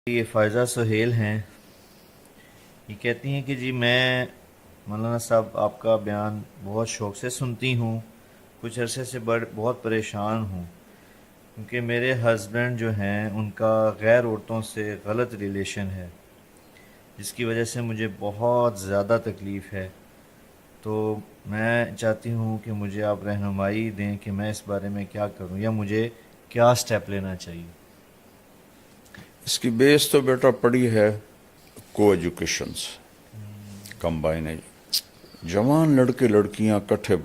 یہ فائزہ سہیل ہیں. یہ کہتی ہیں کہ جی میں مولانا صاحب آپ کا بیان بہت شوق سے سنتی ہوں. کچھ عرصے سے بہت پریشان ہوں کیونکہ میرے ہسبینڈ جو ہیں ان کا غیر عورتوں سے غلط ریلیشن ہے جس کی وجہ سے مجھے بہت زیادہ تکلیف ہے. تو میں چاہتی ہوں کہ مجھے آپ رہنمائی دیں کہ میں اس بارے میں کیا کروں یا مجھے کیا سٹیپ لینا چاہیے. اس کی بیس تو بیٹا پڑی ہے کو ایجوکیشن سے کمبائن. جوان لڑکے لڑکیاں کٹھے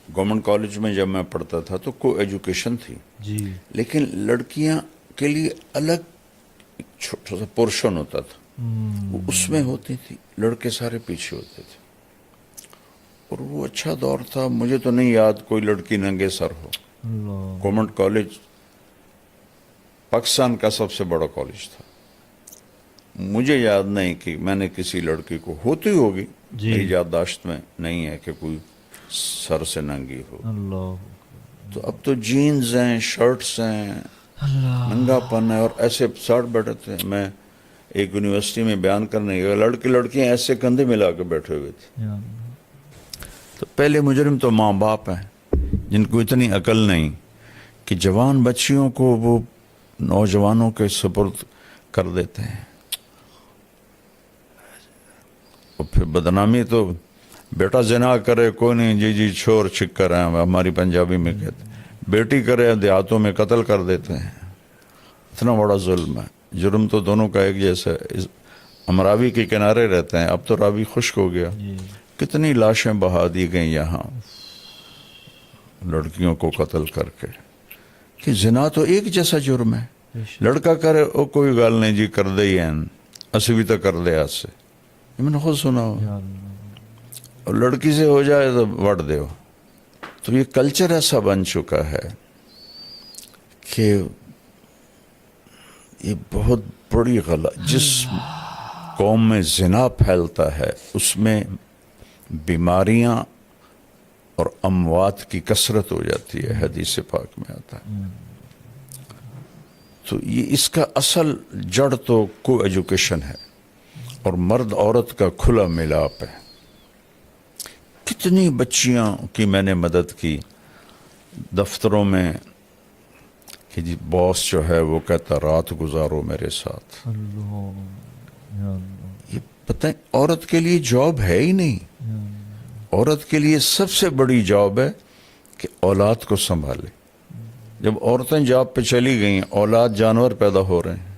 گورنمنٹ کالج میں جب میں پڑھتا تھا تو کو ایجوکیشن تھی جی لیکن لڑکیاں کے لیے الگ ایک چھوٹا سا پورشن ہوتا تھا وہ اس میں ہوتی تھی, لڑکے سارے پیچھے ہوتے تھے. اور وہ اچھا دور تھا. مجھے تو نہیں یاد کوئی لڑکی ننگے سر ہو. گورنمنٹ کالج پاکستان کا سب سے بڑا کالج تھا. مجھے یاد نہیں کہ میں نے کسی لڑکی کو, ہوتی ہوگی میری یادداشت میں نہیں ہے کہ کوئی سر سے ننگی ہو. اللہ تو اب تو جینز ہیں, شرٹس ہیں, ننگا پن ہے اور ایسے ساٹھ بیٹھے تھے. میں ایک یونیورسٹی میں بیان کرنے گیا, لڑکے لڑکیاں ایسے کندھے ملا کے بیٹھے ہوئے تھے. تو پہلے مجرم تو ماں باپ ہیں جن کو اتنی عقل نہیں کہ جوان بچیوں کو وہ نوجوانوں کے سپرد کر دیتے ہیں. اور پھر بدنامی تو بیٹا زنا کرے کوئی نہیں, جی جی چھوڑ چھکر ہیں ہماری پنجابی میں کہتے ہیں. بیٹی کرے دیہاتوں میں قتل کر دیتے ہیں. اتنا بڑا ظلم ہے. جرم تو دونوں کا ایک جیسا ہے. ہم راوی کے کنارے رہتے ہیں, اب تو راوی خشک ہو گیا. کتنی لاشیں بہا دی گئیں یہاں لڑکیوں کو قتل کر کے. کہ زنا تو ایک جیسا جرم ہے. لڑکا کرے او کوئی گال نہیں جی کر دے ہی ہیں, اسی بھی تو کر دے آج سے. یہ میں نے خود سنا ہو. اور لڑکی سے ہو جائے تو وٹ دے ہو. تو یہ کلچر ایسا بن چکا ہے کہ یہ بہت بڑی غلط. جس قوم میں زنا پھیلتا ہے اس میں بیماریاں اور اموات کی کثرت ہو جاتی ہے. حدیث پاک میں آتا ہے. تو یہ اس کا اصل جڑ تو کو ایجوکیشن ہے اور مرد عورت کا کھلا ملاپ ہے. کتنی بچیاں کی میں نے مدد کی دفتروں میں کہ جی باس جو ہے وہ کہتا رات گزارو میرے ساتھ. یہ پتہ عورت کے لیے جاب ہے ہی نہیں. عورت کے لیے سب سے بڑی جاب ہے کہ اولاد کو سنبھالے. جب عورتیں جاب پہ چلی گئیں اولاد جانور پیدا ہو رہے ہیں.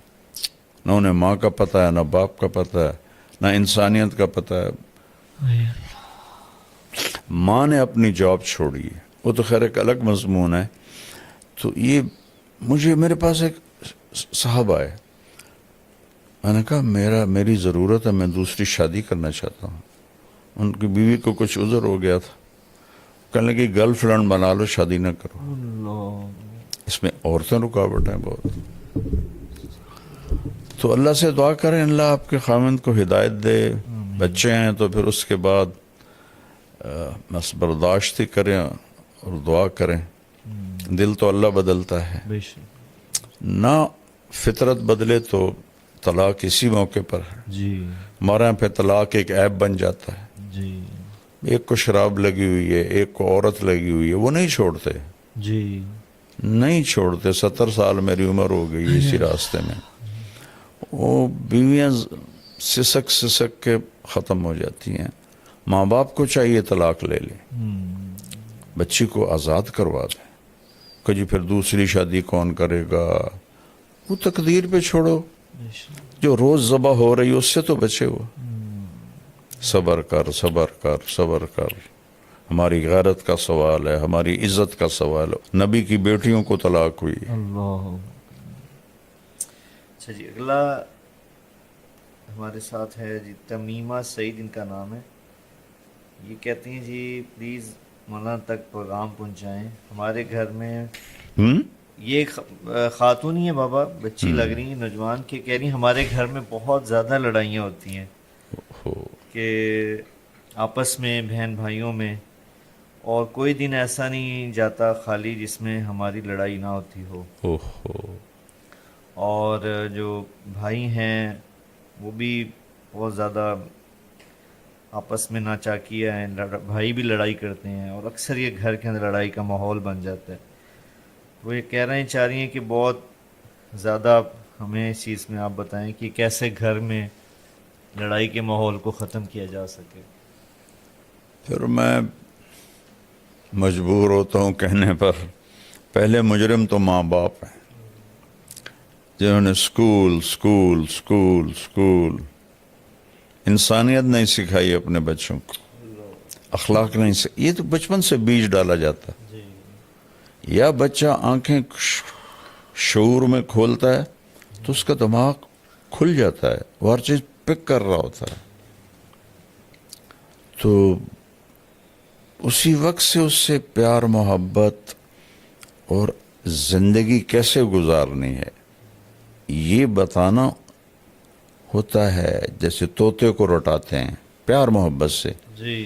نہ انہیں ماں کا پتہ ہے, نہ باپ کا پتہ ہے, نہ انسانیت کا پتہ ہے. ماں نے اپنی جاب چھوڑی ہے, وہ تو خیر ایک الگ مضمون ہے. تو یہ میرے پاس ایک صاحب آئے, میں نے کہا میری ضرورت ہے, میں دوسری شادی کرنا چاہتا ہوں. ان کی بیوی کو کچھ عذر ہو گیا تھا. کہنے لگی گرل فرینڈ بنا لو, شادی نہ کرو. اس میں عورتیں رکاوٹ ہیں بہت. تو اللہ سے دعا کریں اللہ آپ کے خاوند کو ہدایت دے. بچے ہیں تو پھر اس کے بعد بس برداشت ہی کریں اور دعا کریں. دل تو اللہ بدلتا ہے, نہ فطرت بدلے تو طلاق اسی موقع پر ہے. ہمارے یہاں پہ طلاق ایک عیب بن جاتا ہے. ایک کو شراب لگی ہوئی ہے, ایک کو عورت لگی ہوئی ہے, وہ نہیں چھوڑتے. نہیں چھوڑتے. 70 سال میری عمر ہو گئی اسی راستے میں. وہ بیویاں سسک کے ختم ہو جاتی ہیں. ماں باپ کو چاہیے طلاق لے لیں, بچی کو آزاد کروا دیں. کہ جی پھر دوسری شادی کون کرے گا, وہ تقدیر پہ چھوڑو. جو روز ذبح ہو رہی اس سے تو بچے ہو. صبر کر صبر کر صبر کر. ہماری غیرت کا سوال ہے, ہماری عزت کا سوال ہے. نبی کی بیٹیوں کو طلاق ہوئی. اچھا جی, اگلا ہمارے ساتھ ہے جی تمیمہ سعید ان کا نام ہے. یہ کہتی ہیں جی پلیز مولانا تک پیغام پہنچائیں. ہمارے گھر میں یہ خاتون ہی ہے بابا, بچی لگ رہی ہیں, نوجوان کے, کہہ رہی ہیں ہمارے گھر میں بہت زیادہ لڑائیاں ہوتی ہیں کہ آپس میں بہن بھائیوں میں, اور کوئی دن ایسا نہیں جاتا خالی جس میں ہماری لڑائی نہ ہوتی ہو. اور جو بھائی ہیں وہ بھی بہت زیادہ آپس میں ناچاکیاں ہیں، بھائی بھی لڑائی کرتے ہیں اور اکثر یہ گھر کے اندر لڑائی کا ماحول بن جاتا ہے. وہ یہ کہہ رہے ہیں، چاہ رہی ہیں کہ بہت زیادہ ہمیں اس چیز میں آپ بتائیں کہ کیسے گھر میں لڑائی کے ماحول کو ختم کیا جا سکے. پھر میں مجبور ہوتا ہوں کہنے پر، پہلے مجرم تو ماں باپ ہیں، جنہوں نے اسکول اسکول اسکول اسکول انسانیت نہیں سکھائی اپنے بچوں کو، اخلاق نہیں یہ تو بچپن سے بیج ڈالا جاتا ہے. جی یا بچہ آنکھیں شعور میں کھولتا ہے تو اس کا دماغ کھل جاتا ہے، وہ ہر چیز پک کر رہا ہوتا ہے. تو اسی وقت سے اس سے پیار محبت اور زندگی کیسے گزارنی ہے یہ بتانا ہوتا ہے. جیسے طوطے کو رٹاتے ہیں پیار محبت سے، جی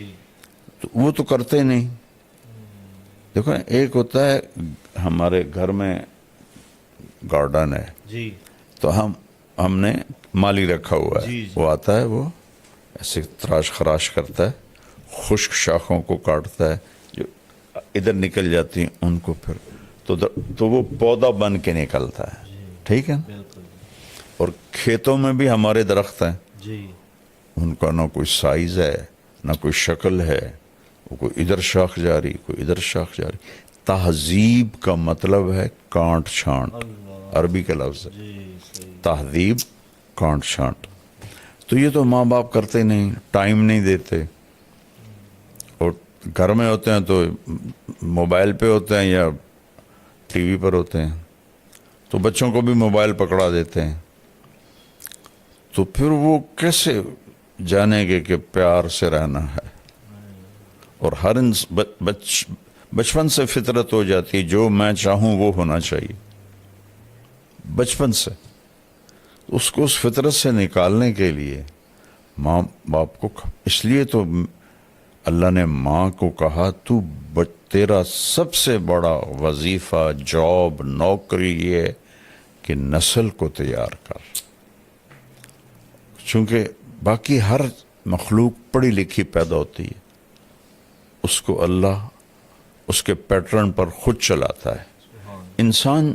تو وہ تو کرتے نہیں. دیکھو ایک ہوتا ہے ہمارے گھر میں گارڈن ہے، جی تو ہم نے مالی رکھا ہوا ہے، جی جی وہ آتا ہے، وہ ایسے تراش خراش کرتا ہے، خشک شاخوں کو کاٹتا ہے، جو ادھر نکل جاتی ہیں ان کو پھر تو وہ پودا بن کے نکلتا ہے. ٹھیک ہے نا؟ بالکل. اور کھیتوں میں بھی ہمارے درخت ہیں، جی ان کا نہ کوئی سائز ہے نہ کوئی شکل ہے، وہ کوئی ادھر شاخ جاری کوئی ادھر شاخ جاری. تہذیب کا مطلب ہے کانٹ چھانٹ، اللہ. عربی کا لفظ ہے جی صحیح. تہذیب، کانٹ چھانٹ. تو یہ تو ماں باپ کرتے نہیں، ٹائم نہیں دیتے، اور گھر میں ہوتے ہیں تو موبائل پہ ہوتے ہیں یا ٹی وی پر ہوتے ہیں، تو بچوں کو بھی موبائل پکڑا دیتے ہیں. تو پھر وہ کیسے جانیں گے کہ پیار سے رہنا ہے؟ اور ہر بچپن سے فطرت ہو جاتی ہے جو میں چاہوں وہ ہونا چاہیے بچپن سے. اس کو اس فطرت سے نکالنے کے لیے ماں باپ کو، اس لیے تو اللہ نے ماں کو کہا تو تیرا سب سے بڑا وظیفہ، جاب، نوکری یہ ہے کہ نسل کو تیار کر. چونکہ باقی ہر مخلوق پڑھی لکھی پیدا ہوتی ہے، اس کو اللہ اس کے پیٹرن پر خود چلاتا ہے. انسان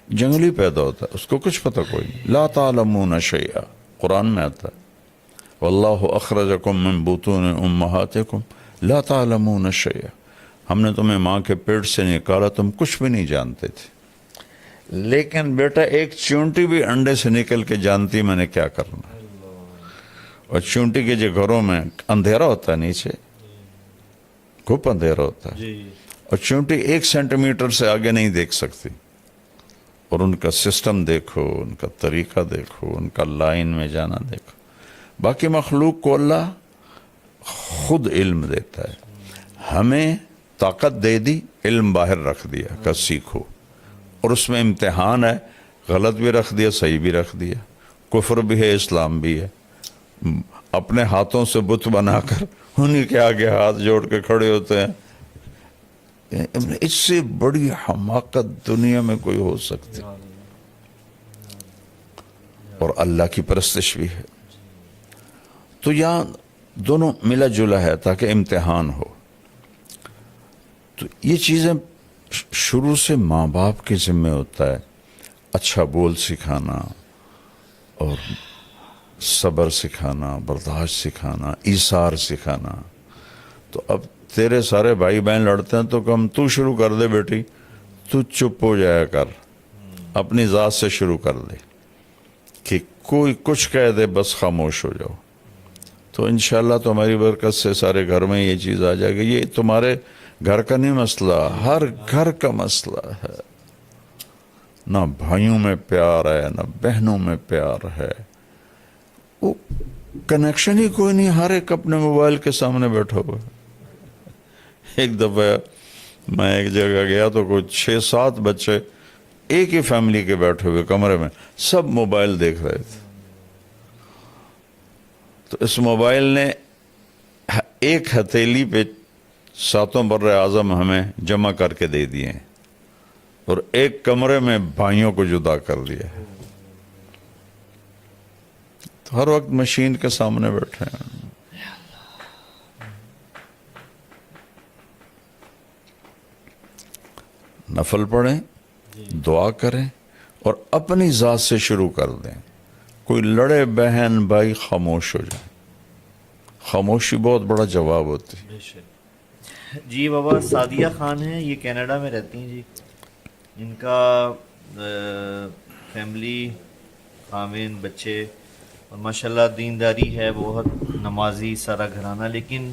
جنگلی پیدا ہوتا ہے، اس کو کچھ پتہ کوئی نہیں. لا تعلمون شیئا قرآن میں آتا ہے، واللہ اخرجکم من بطون امہاتکم لا تعلمون شیئا، ہم نے تمہیں ماں کے پیٹ سے نکالا، تم کچھ بھی نہیں جانتے تھے. لیکن بیٹا ایک چونٹی بھی انڈے سے نکل کے جانتی میں نے کیا کرنا ہے. اور چونٹی کے جو گھروں میں اندھیرا ہوتا ہے، نیچے گھپ اندھیرا ہوتا ہے، جی اور چونٹی 1 سینٹی میٹر سے آگے نہیں دیکھ سکتی. اور ان کا سسٹم دیکھو، ان کا طریقہ دیکھو، ان کا لائن میں جانا دیکھو. باقی مخلوق کو اللہ خود علم دیتا ہے. ہمیں طاقت دے دی، علم باہر رکھ دیا کہ سیکھو، اور اس میں امتحان ہے، غلط بھی رکھ دیا صحیح بھی رکھ دیا، کفر بھی ہے اسلام بھی ہے. اپنے ہاتھوں سے بت بنا کر انہی کے آگے ہاتھ جوڑ کے کھڑے ہوتے ہیں. اس سے بڑی حماقت دنیا میں کوئی ہو سکتی، اور اللہ کی پرستش بھی ہے. تو یہاں دونوں ملا جلا ہے تاکہ امتحان ہو. تو یہ چیزیں شروع سے ماں باپ کے ذمہ ہوتا ہے، اچھا بول سکھانا اور صبر سکھانا، برداشت سکھانا، ایثار سکھانا. تو اب تیرے سارے بھائی بہن لڑتے ہیں تو کم تو شروع کر دے بیٹی، تو چپ ہو جایا کر، اپنی ذات سے شروع کر دے کہ کوئی کچھ کہہ دے بس خاموش ہو جاؤ. تو انشاءاللہ تمہاری برکت سے سارے گھر میں یہ چیز آ جائے گی. یہ تمہارے گھر کا نہیں مسئلہ، ہر گھر کا مسئلہ ہے. نہ بھائیوں میں پیار ہے نہ بہنوں میں پیار ہے، وہ کنیکشن ہی کوئی نہیں، ہر ایک اپنے موبائل کے سامنے بیٹھا ہوا ہے. ایک دفعہ میں ایک جگہ گیا تو کوئی 6-7 بچے ایک ہی فیملی کے بیٹھے ہوئے کمرے میں، سب موبائل دیکھ رہے تھے. تو اس موبائل نے ایک ہتھیلی پہ 7 بر اعظم ہمیں جمع کر کے دے دیے ہیں. اور ایک کمرے میں بھائیوں کو جدا کر دیا ہے، تو ہر وقت مشین کے سامنے بیٹھے ہیں۔ نفل پڑھیں، دعا کریں، اور اپنی ذات سے شروع کر دیں۔ کوئی لڑے بہن بھائی خاموش ہو جائیں، خاموشی بہت بڑا جواب ہوتی ہے۔ بے شک۔ جی بابا سعدیہ خان ہیں، یہ کینیڈا میں رہتی ہیں جی۔ ان کا فیملی، خاوند، بچے، اور ماشاءاللہ دینداری ہے، بہت نمازی سارا گھرانہ، لیکن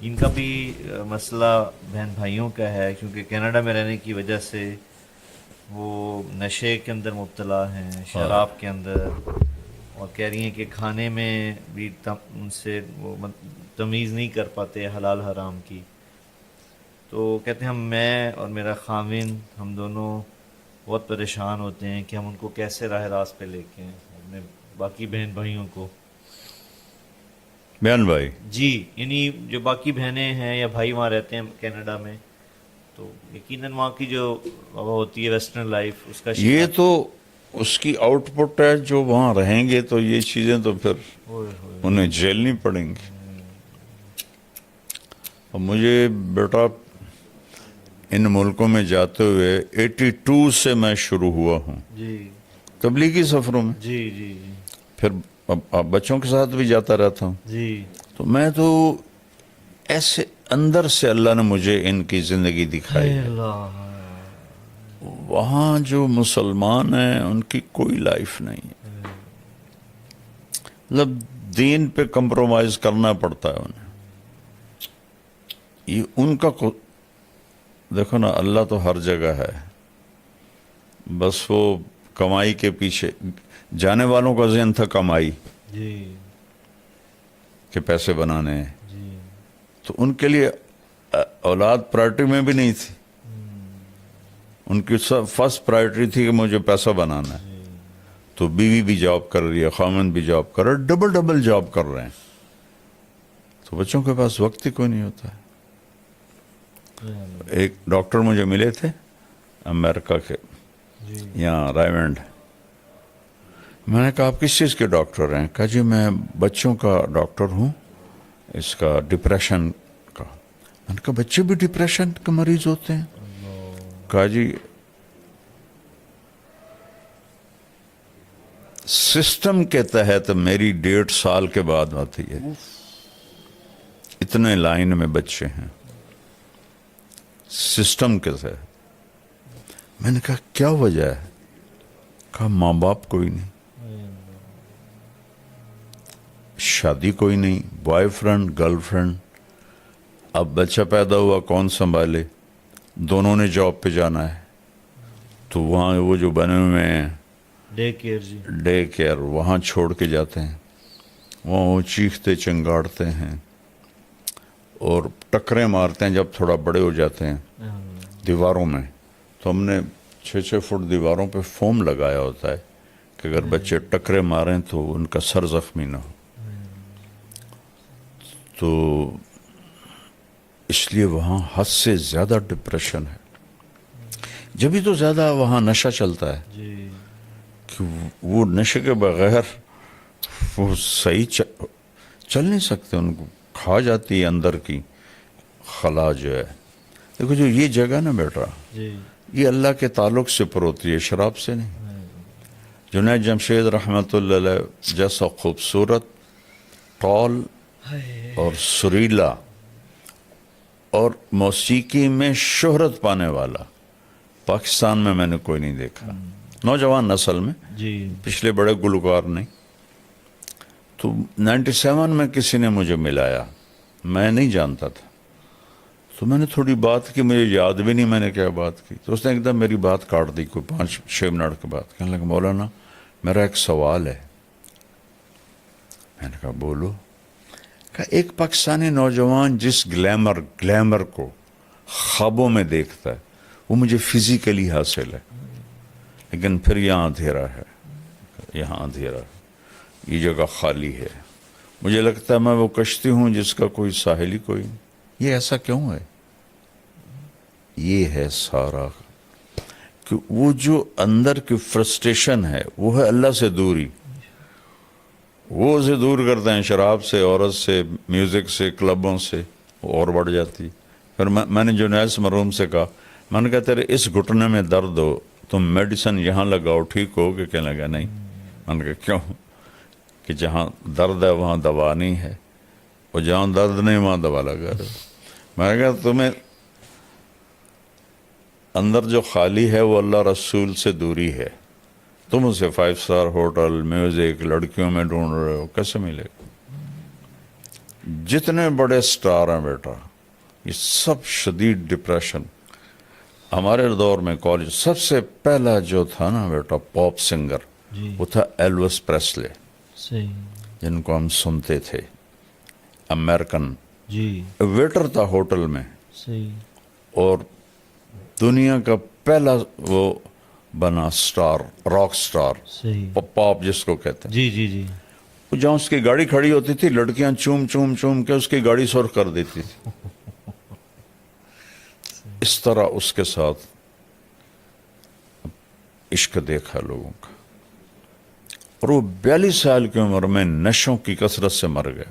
ان کا بھی مسئلہ بہن بھائیوں کا ہے، کیونکہ کینیڈا میں رہنے کی وجہ سے وہ نشے کے اندر مبتلا ہیں، شراب کے اندر، اور کہہ رہی ہیں کہ کھانے میں بھی ان سے وہ تمیز نہیں کر پاتے حلال حرام کی۔ تو کہتے ہیں میں اور میرا خاوند ہم دونوں بہت پریشان ہوتے ہیں کہ ہم ان کو کیسے راہ راست پہ لے کے ہیں، اپنے باقی بہن بھائیوں کو۔ بیان بھائی، جی یعنی جو باقی بہنیں ہیں یا بھائی وہاں رہتے ہیں کینیڈا میں، تو یقیناً وہاں کی جو ہوتی ہے ویسٹرن لائف، اس کا یہ تو اس کی آؤٹ پٹ ہے، جو وہاں رہیں گے تو یہ چیزیں تو پھر انہیں جھیلنی پڑیں گی۔ اور مجھے بیٹا ان ملکوں میں جاتے ہوئے 82 سے میں شروع ہوا ہوں جی تبلیغی سفروں میں، جی جی جی پھر اب بچوں کے ساتھ بھی جاتا رہتا ہوں، جی تو میں تو ایسے اندر سے اللہ نے مجھے ان کی زندگی دکھائی ہے۔ اللہ، وہاں جو مسلمان ہیں ان کی کوئی لائف نہیں ہے، مطلب دین پہ کمپرومائز کرنا پڑتا ہے انہیں۔ یہ ان کا دیکھو نا، اللہ تو ہر جگہ ہے، بس وہ کمائی کے پیچھے، جانے والوں کا ذہن تھا کمائی جی کے پیسے بنانے ہیں، جی تو ان کے لیے اولاد پرائرٹی میں بھی نہیں تھی، ان کی فرسٹ پرائرٹی تھی کہ مجھے پیسہ بنانا ہے۔ تو بیوی بھی جاب کر رہی ہے، خاوند بھی جاب کر رہا ہے، ڈبل جاب کر رہے ہیں، تو بچوں کے پاس وقت ہی کوئی نہیں ہوتا ہے۔ ایک ڈاکٹر مجھے ملے تھے امریکہ کے، جی یہاں رائمنڈ۔ میں نے کہا آپ کس چیز کے ڈاکٹر ہیں؟ کہا جی میں بچوں کا ڈاکٹر ہوں، اس کا ڈپریشن کا۔ میں نے کہا بچے بھی ڈپریشن کے مریض ہوتے ہیں؟ کہا جی سسٹم کے تحت میری 1.5 سال کے بعد آتی ہے، اتنے لائن میں بچے ہیں سسٹم کے تحت۔ میں نے کہا کیا وجہ ہے؟ کہا ماں باپ کوئی نہیں، شادی کوئی نہیں، بوائے فرینڈ گرل فرینڈ، اب بچہ پیدا ہوا کون سنبھالے؟ دونوں نے جاب پہ جانا ہے، تو وہاں وہ جو بنے ہوئے ہیں ڈے کیئر، جی ڈے کیئر، وہاں چھوڑ کے جاتے ہیں، وہاں وہ چیختے چنگاڑتے ہیں اور ٹکریں مارتے ہیں جب تھوڑا بڑے ہو جاتے ہیں دیواروں میں۔ تو ہم نے 6 فٹ دیواروں پہ فوم لگایا ہوتا ہے کہ اگر بچے ٹکرے ماریں تو ان کا سر زخمی نہ ہو۔ تو اس لیے وہاں حد سے زیادہ ڈپریشن ہے، جبھی تو زیادہ وہاں نشہ چلتا ہے جی کہ وہ نشے کے بغیر وہ صحیح چل نہیں سکتے، ان کو کھا جاتی ہے اندر کی خلا جو ہے۔ دیکھو جو یہ جگہ نا بیٹا، جی یہ اللہ کے تعلق سے پر ہوتی ہے، شراب سے نہیں۔ جنید جمشید رحمۃ اللہ علیہ جیسا خوبصورت، ٹال اور سریلا اور موسیقی میں شہرت پانے والا پاکستان میں نے کوئی نہیں دیکھا، نوجوان نسل میں، جی پچھلے بڑے گلوکار نہیں۔ تو 97 میں کسی نے مجھے ملایا، میں نہیں جانتا تھا، تو میں نے تھوڑی بات کی، مجھے یاد بھی نہیں میں نے کیا بات کی، تو اس نے ایک دم میری بات کاٹ دی، کوئی 5-6 منٹ کے بعد کہنے لگا مولانا میرا ایک سوال ہے۔ میں نے کہا بولو۔ کہ ایک پاکستانی نوجوان جس گلیمر کو خوابوں میں دیکھتا ہے وہ مجھے فزیکلی حاصل ہے، لیکن پھر یہاں اندھیرا ہے، یہاں اندھیرا ہے، یہ جگہ خالی ہے، مجھے لگتا ہے میں وہ کشتی ہوں جس کا کوئی ساحل ہی کوئی نہیں۔ یہ ایسا کیوں ہے؟ یہ ہے سارا کہ وہ جو اندر کی فرسٹریشن ہے وہ ہے اللہ سے دوری. وہ اسے دور کرتے ہیں شراب سے, عورت سے, میوزک سے, کلبوں سے, وہ اور بڑھ جاتی. پھر میں نے جنید مرحوم سے کہا, میں نے کہا تیرے اس گھٹنے میں درد ہو, تم میڈیسن یہاں لگاؤ, ٹھیک ہو کہ کہنے لگا نہیں. میں نے کہا کیوں؟ کہ جہاں درد ہے وہاں دوا نہیں ہے, اور جہاں درد نہیں وہاں دوا لگا رہے. میں نے کہا تمہیں اندر جو خالی ہے وہ اللہ رسول سے دوری ہے. تم اسے 5 اسٹار ہوٹل, میوزک, لڑکیوں میں ڈھونڈ رہے ہو, کیسے ملے گا؟ جتنے بڑے سٹار ہیں بیٹا, یہ سب شدید ڈپریشن. ہمارے دور میں کالج سب سے پہلا جو تھا نا بیٹا پاپ سنگر, جی وہ تھا ایلوس پریسلے, صحیح. جن کو ہم سنتے تھے. امریکن جی ویٹر تھا ہوٹل میں, صحیح. اور دنیا کا پہلا وہ بنا سٹار, راک سٹار, صحیح. پاپ جس کو کہتے ہیں. جی جی جی. وہ جہاں اس کی گاڑی کھڑی ہوتی تھی, لڑکیاں چوم چوم چوم کے اس کی گاڑی سرخ کر دیتی تھی. اس طرح اس کے ساتھ عشق دیکھا لوگوں کا, اور وہ 42 سال کی عمر میں نشوں کی کثرت سے مر گیا.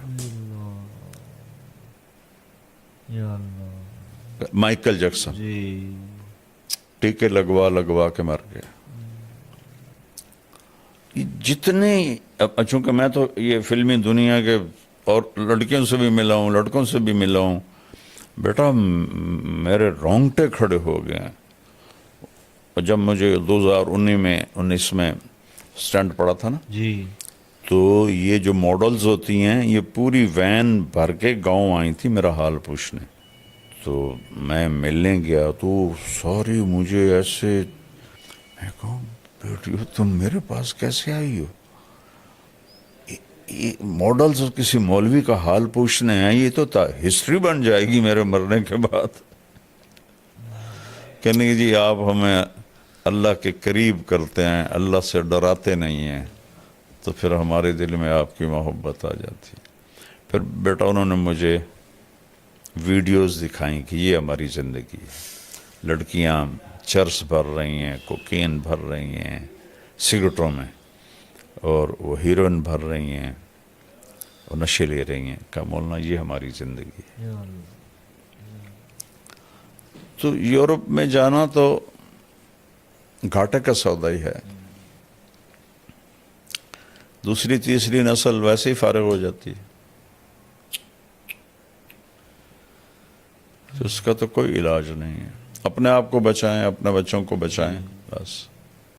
یا اللہ. مائیکل جیکسن جی ٹیکے لگوا لگوا کے مر گیا. یہ جتنے, چونکہ میں تو یہ فلمی دنیا کے اور لڑکیوں سے بھی ملا ہوں, لڑکوں سے بھی ملا ہوں بیٹا, میرے رونگٹے کھڑے ہو گئے ہیں. اور جب مجھے 2019 میں سٹنٹ پڑا تھا نا, جی تو یہ جو ماڈلز ہوتی ہیں یہ پوری وین بھر کے گاؤں آئی تھی میرا حال پوچھنے. تو میں ملنے گیا تو ساری مجھے ایسے, میں کہوں بیٹی تم میرے پاس کیسے آئی ہو؟ یہ ماڈلز کسی مولوی کا حال پوچھنے ہیں, یہ تو ہسٹری بن جائے گی میرے مرنے کے بعد. کہنے کی جی آپ ہمیں اللہ کے قریب کرتے ہیں, اللہ سے ڈراتے نہیں ہیں, تو پھر ہمارے دل میں آپ کی محبت آ جاتی. پھر بیٹا انہوں نے مجھے ویڈیوز دکھائیں کہ یہ ہماری زندگی ہے. لڑکیاں چرس بھر رہی ہیں, کوکین بھر رہی ہیں سگریٹوں میں, اور وہ ہیروئن بھر رہی ہیں اور نشے لے رہی ہیں. کہا مولانا یہ ہماری زندگی ہے. یا اللہ. تو یورپ میں جانا تو گھاٹے کا سودا ہی ہے. دوسری تیسری نسل ویسے ہی فارغ ہو جاتی ہے, تو اس کا تو کوئی علاج نہیں ہے. اپنے آپ کو بچائیں, اپنے بچوں کو بچائیں, بس.